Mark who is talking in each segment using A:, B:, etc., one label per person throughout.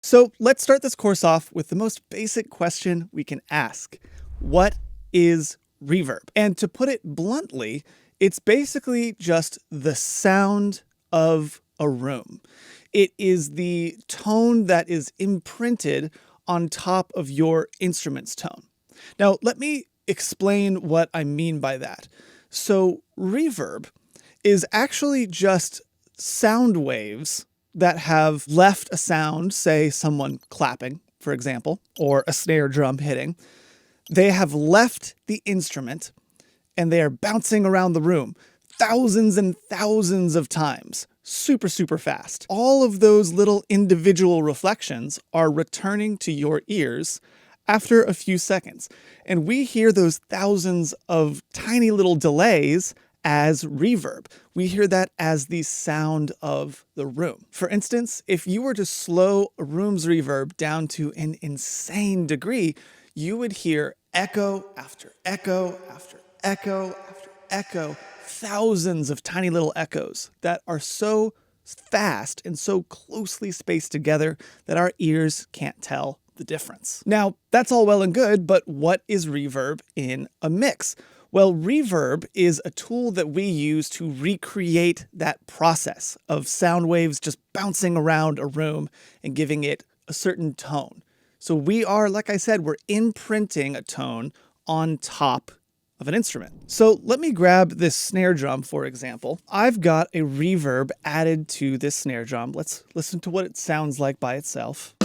A: So let's start this course off with the most basic question we can ask. What is reverb? And to put it bluntly, it's basically just the sound of a room. It is the tone that is imprinted on top of your instrument's tone. Now, let me explain what I mean by that. So reverb is actually just sound waves that have left a sound, say someone clapping, for example, or a snare drum hitting. They have left the instrument and they are bouncing around the room thousands and thousands of times, super, super fast. All of those little individual reflections are returning to your ears after a few seconds. And we hear those thousands of tiny little delays as reverb. We hear that as the sound of the room. For instance, if you were to slow a room's reverb down to an insane degree, you would hear echo after echo after echo after echo, thousands of tiny little echoes that are so fast and so closely spaced together that our ears can't tell the difference. Now, that's all well and good, but what is reverb in a mix? Well, reverb is a tool that we use to recreate that process of sound waves just bouncing around a room and giving it a certain tone. So we are, like I said, we're imprinting a tone on top of an instrument. So let me grab this snare drum, for example. I've got a reverb added to this snare drum. Let's listen to what it sounds like by itself.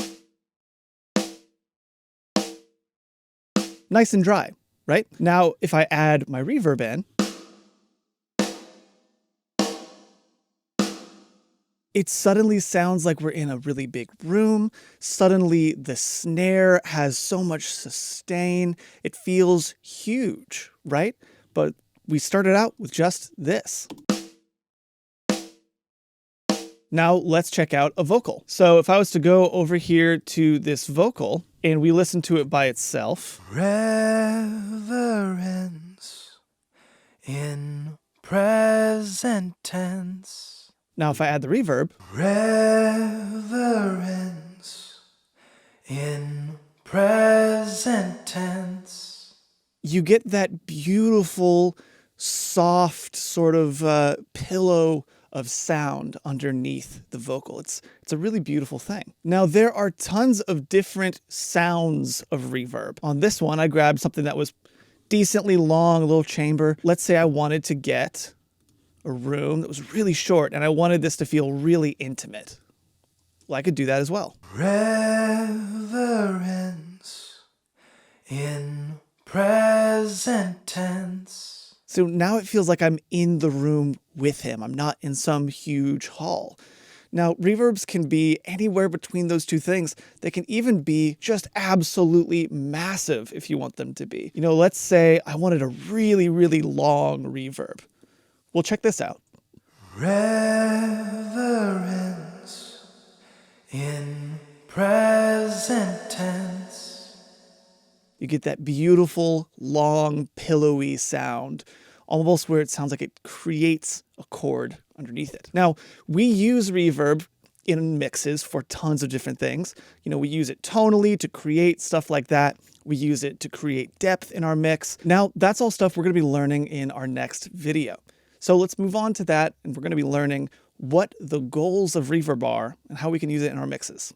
A: Nice and dry. Right? Now, if I add my reverb in, it suddenly sounds like we're in a really big room. Suddenly the snare has so much sustain. It feels huge, right? But we started out with just this. Now let's check out a vocal. So if I was to go over here to this vocal and we listen to it by itself.
B: Reverence in present tense.
A: Now if I add the reverb.
B: Reverence in present tense.
A: You get that beautiful, soft sort of pillow of sound underneath the vocal. It's a really beautiful thing. Now, there are tons of different sounds of reverb. On this one, I grabbed something that was decently long, a little chamber. Let's say I wanted to get a room that was really short and I wanted this to feel really intimate. Well, I could do that as well.
B: Reverence in present tense.
A: So now it feels like I'm in the room with him. I'm not in some huge hall. Now, reverbs can be anywhere between those two things. They can even be just absolutely massive if you want them to be. You know, let's say I wanted a really, really long reverb. Well, check this out.
B: Reverence in present tense.
A: You get that beautiful, long, pillowy sound, almost where it sounds like it creates a chord underneath it. Now, we use reverb in mixes for tons of different things. You know, we use it tonally to create stuff like that. We use it to create depth in our mix. Now, that's all stuff we're going to be learning in our next video. So let's move on to that, and we're going to be learning what the goals of reverb are and how we can use it in our mixes.